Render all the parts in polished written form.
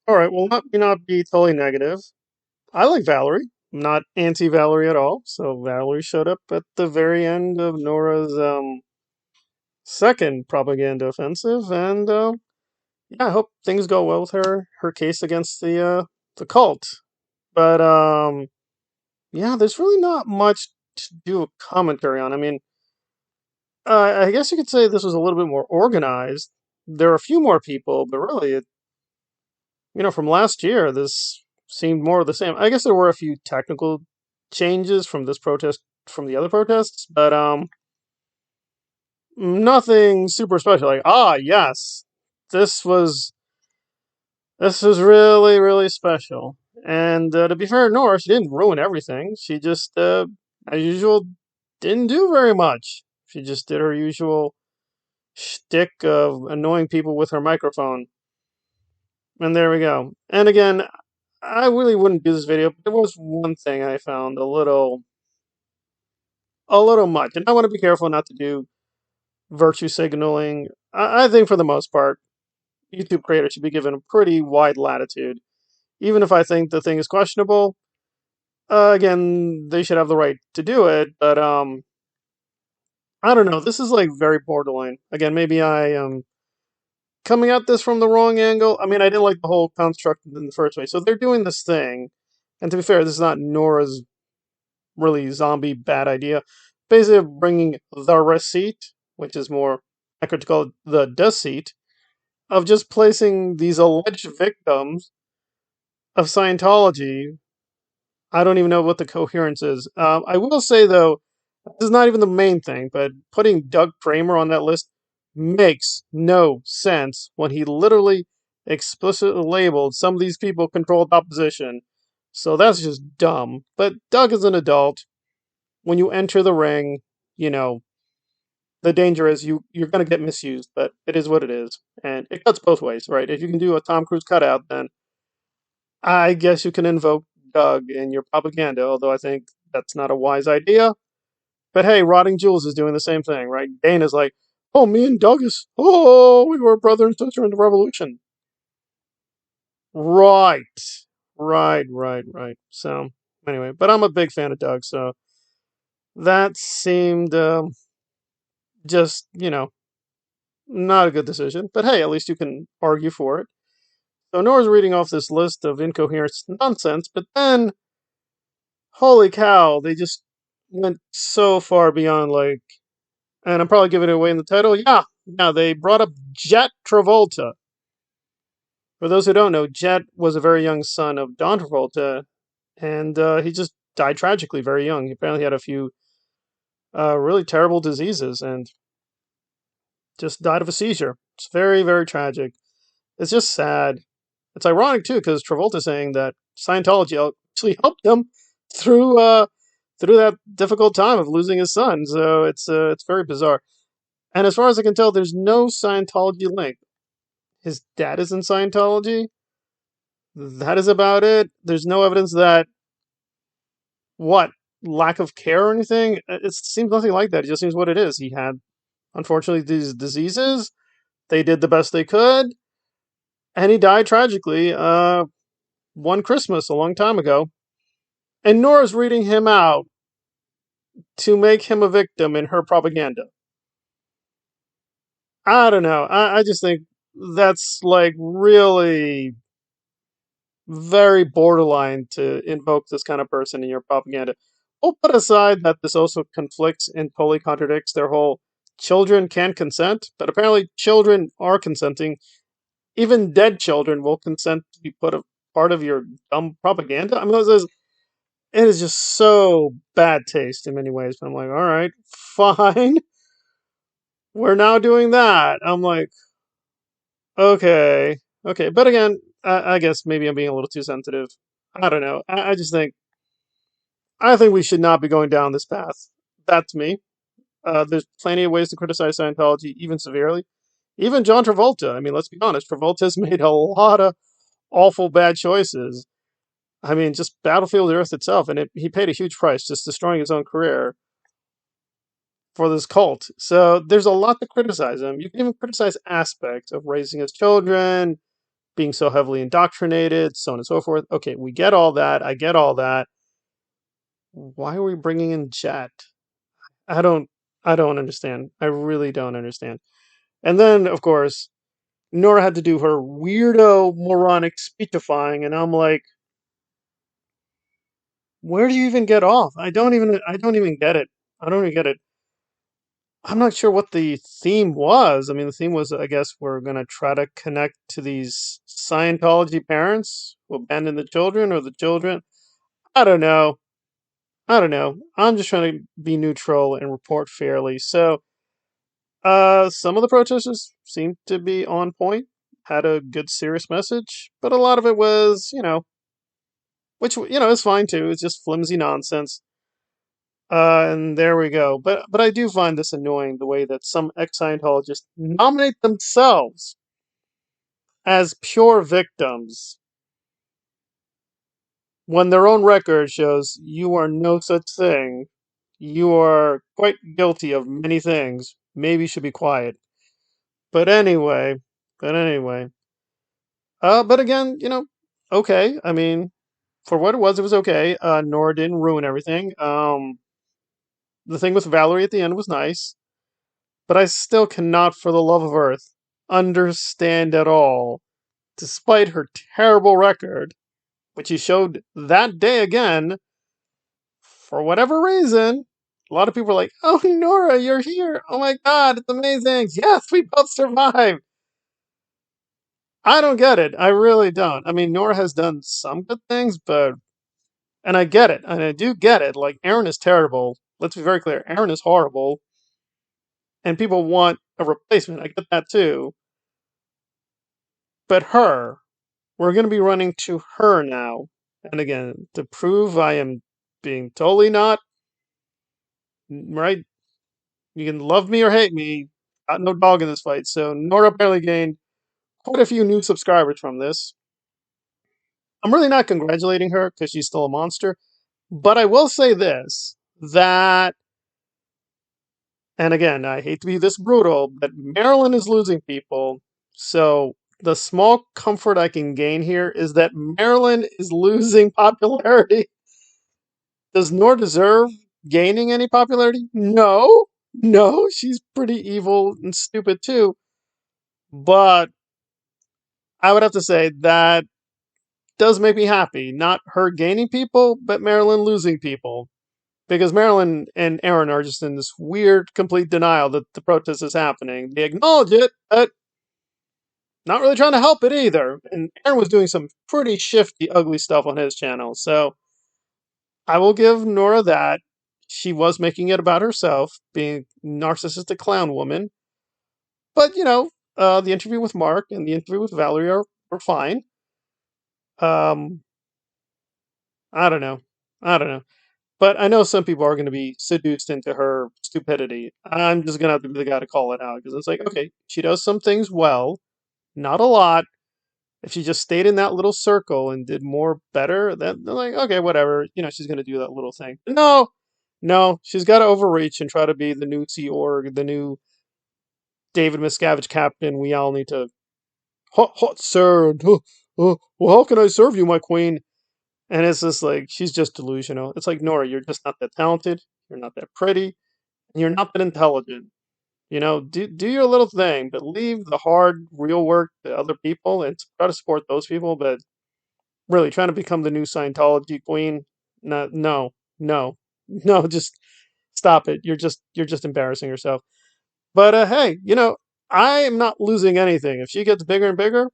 All right, well, let me not be totally negative. I like Valerie. I'm not anti-Valerie at all. So Valerie showed up at the very end of Nora's second propaganda offensive, and yeah, I hope things go well with her case against the cult. But yeah, there's really not much to do a commentary on. I mean, I guess you could say this was a little bit more organized. There are a few more people, but really, from last year, this seemed more of the same. I guess there were a few technical changes from this protest from the other protests, but nothing super special. Like, yes, this was this was really really special. And to be fair to Nora, she didn't ruin everything. She just, as usual, didn't do very much. She just did her usual shtick of annoying people with her microphone. And there we go. And again, I really wouldn't do this video, but there was one thing I found a little much, and I want to be careful not to do virtue signaling. I think for the most part, YouTube creators should be given a pretty wide latitude. Even if I think the thing is questionable, again, they should have the right to do it. But I don't know. This is like very borderline. Again, maybe I am coming at this from the wrong angle. I mean, I didn't like the whole construct in the first place. So they're doing this thing, and to be fair, this is not Nora's really zombie bad idea. Basically, bringing the receipt, which is more accurate to call it the deceit, of just placing these alleged victims of Scientology. I don't even know what the coherence is. I will say, though, this is not even the main thing, but putting Doug Kramer on that list makes no sense when he literally explicitly labeled some of these people controlled opposition. So that's just dumb. But Doug is an adult. When you enter the ring, you know, the danger is you're going to get misused, but it is what it is. And it cuts both ways, right? If you can do a Tom Cruise cutout, then I guess you can invoke Doug in your propaganda, although I think that's not a wise idea. But hey, Rotting Jules is doing the same thing, right? Dana's like, oh, me and Douglas, oh, we were brother and sister in the revolution. Right. Right. So, anyway, but I'm a big fan of Doug, so that seemed just, not a good decision. But hey, at least you can argue for it. So Nora's reading off this list of incoherent nonsense, but then, holy cow, they just went so far beyond, like, and I'm probably giving it away in the title. Yeah, they brought up Jet Travolta. For those who don't know, Jet was a very young son of Don Travolta, and he just died tragically very young. He apparently had a few really terrible diseases and just died of a seizure. It's very, very tragic. It's just sad. It's ironic too, because Travolta saying that Scientology actually helped him through through that difficult time of losing his son. So it's very bizarre. And as far as I can tell, there's no Scientology link. His dad is in Scientology. That is about it. There's no evidence that what lack of care or anything. It seems nothing like that. It just seems what it is. He had unfortunately these diseases. They did the best they could, and he died tragically. One Christmas a long time ago. And Nora's reading him out to make him a victim in her propaganda. I don't know. I just think that's like really very borderline to invoke this kind of person in your propaganda. We'll put aside that this also conflicts and totally contradicts their whole children can consent, but apparently children are consenting. Even dead children will consent to be put a part of your dumb propaganda. I mean, it is just so bad taste in many ways. But I'm like, all right, fine. We're now doing that. I'm like, okay. But again, I guess maybe I'm being a little too sensitive. I don't know. I think we should not be going down this path. That's me. There's plenty of ways to criticize Scientology, even severely. Even John Travolta. I mean, let's be honest. Travolta's made a lot of awful bad choices. I mean, just Battlefield Earth itself, and he paid a huge price, just destroying his own career for this cult. So there's a lot to criticize him. You can even criticize aspects of raising his children, being so heavily indoctrinated, so on and so forth. Okay, we get all that. I get all that. Why are we bringing in Jet? I don't I don't understand. I really don't understand. And then of course, Nora had to do her weirdo moronic speechifying and I'm like, where do you even get off? I don't even get it. I don't even get it. I'm not sure what the theme was. I mean, the theme was, I guess, we're going to try to connect to these Scientology parents who abandon the children or the children. I don't know. I don't know. I'm just trying to be neutral and report fairly. So, some of the protesters seemed to be on point, had a good, serious message, but a lot of it was, which is fine too. It's just flimsy nonsense. And there we go. But I do find this annoying the way that some ex-Scientologists nominate themselves as pure victims when their own record shows you are no such thing. You are quite guilty of many things. Maybe you should be quiet. But anyway, but anyway. But again, okay. I mean, for what it was okay. Nora didn't ruin everything. The thing with Valerie at the end was nice. But I still cannot, for the love of Earth, understand at all, despite her terrible record, which she showed that day again, for whatever reason, a lot of people are like, oh, Nora, you're here. Oh my God, it's amazing. Yes, we both survived. I don't get it. I really don't. I mean, Nora has done some good things, and I get it. And I do get it. Like, Aaron is terrible. Let's be very clear. Aaron is horrible. And people want a replacement. I get that too. But we're going to be running to her now. And again, to prove I am being totally not right. You can love me or hate me. Got no dog in this fight. So Nora apparently gained quite a few new subscribers from this. I'm really not congratulating her because she's still a monster. But I will say this that, and again, I hate to be this brutal, but Maryland is losing people. So the small comfort I can gain here is that Maryland is losing popularity. Does Nor deserve gaining any popularity? No. No, she's pretty evil and stupid too. But I would have to say that does make me happy. Not her gaining people, but Marilyn losing people. Because Marilyn and Aaron are just in this weird, complete denial that the protest is happening. They acknowledge it, but not really trying to help it either. And Aaron was doing some pretty shifty, ugly stuff on his channel. So I will give Nora that. She was making it about herself, being a narcissistic clown woman. But, the interview with Mark and the interview with Valerie are fine. Um, I don't know. I don't know. But I know some people are going to be seduced into her stupidity. I'm just going to have to be the guy to call it out because it's like, okay, she does some things well, not a lot. If she just stayed in that little circle and did more better, then they're like, okay, whatever. She's going to do that little thing. No, no, she's got to overreach and try to be the new Sea Org, the new David Miscavige captain. We all need to, hot, hot, sir. Well, how can I serve you, my queen? And it's just like, she's just delusional. It's like, Nora, you're just not that talented. You're not that pretty. And you're not that intelligent. Do your little thing, but leave the hard, real work to other people and try to support those people. But really, trying to become the new Scientology queen, no, no, no, no, just stop it. You're just embarrassing yourself. But hey, I am not losing anything. If she gets bigger and bigger,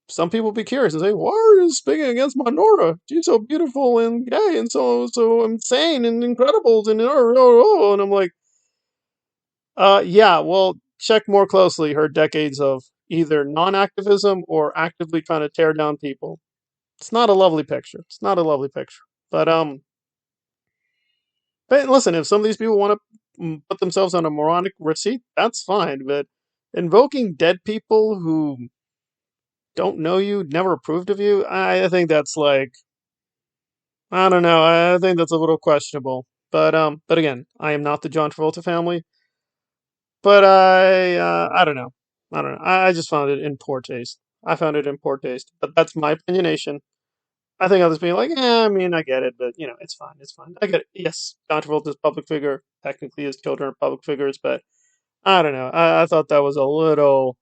some people will be curious and say, "Why are you speaking against my Nora? She's so beautiful and gay and so insane and incredible and and I'm like, yeah, well, check more closely her decades of either non-activism or actively trying to tear down people. It's not a lovely picture. It's not a lovely picture. But but listen, if some of these people want to put themselves on a moronic receipt, that's fine. But invoking dead people who don't know you, never approved of you, I think that's like, I don't know. I think that's a little questionable. But again, I am not the John Travolta family. But I don't know. I don't know. I just found it in poor taste. I found it in poor taste, but that's my opinionation. I think others being like, I mean, I get it, but it's fine, it's fine. I get it. Yes, John Travolta's a public figure. Technically, his children are public figures, but I don't know. I thought that was a little,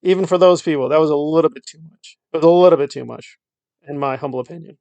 even for those people, that was a little bit too much. It was a little bit too much, in my humble opinion.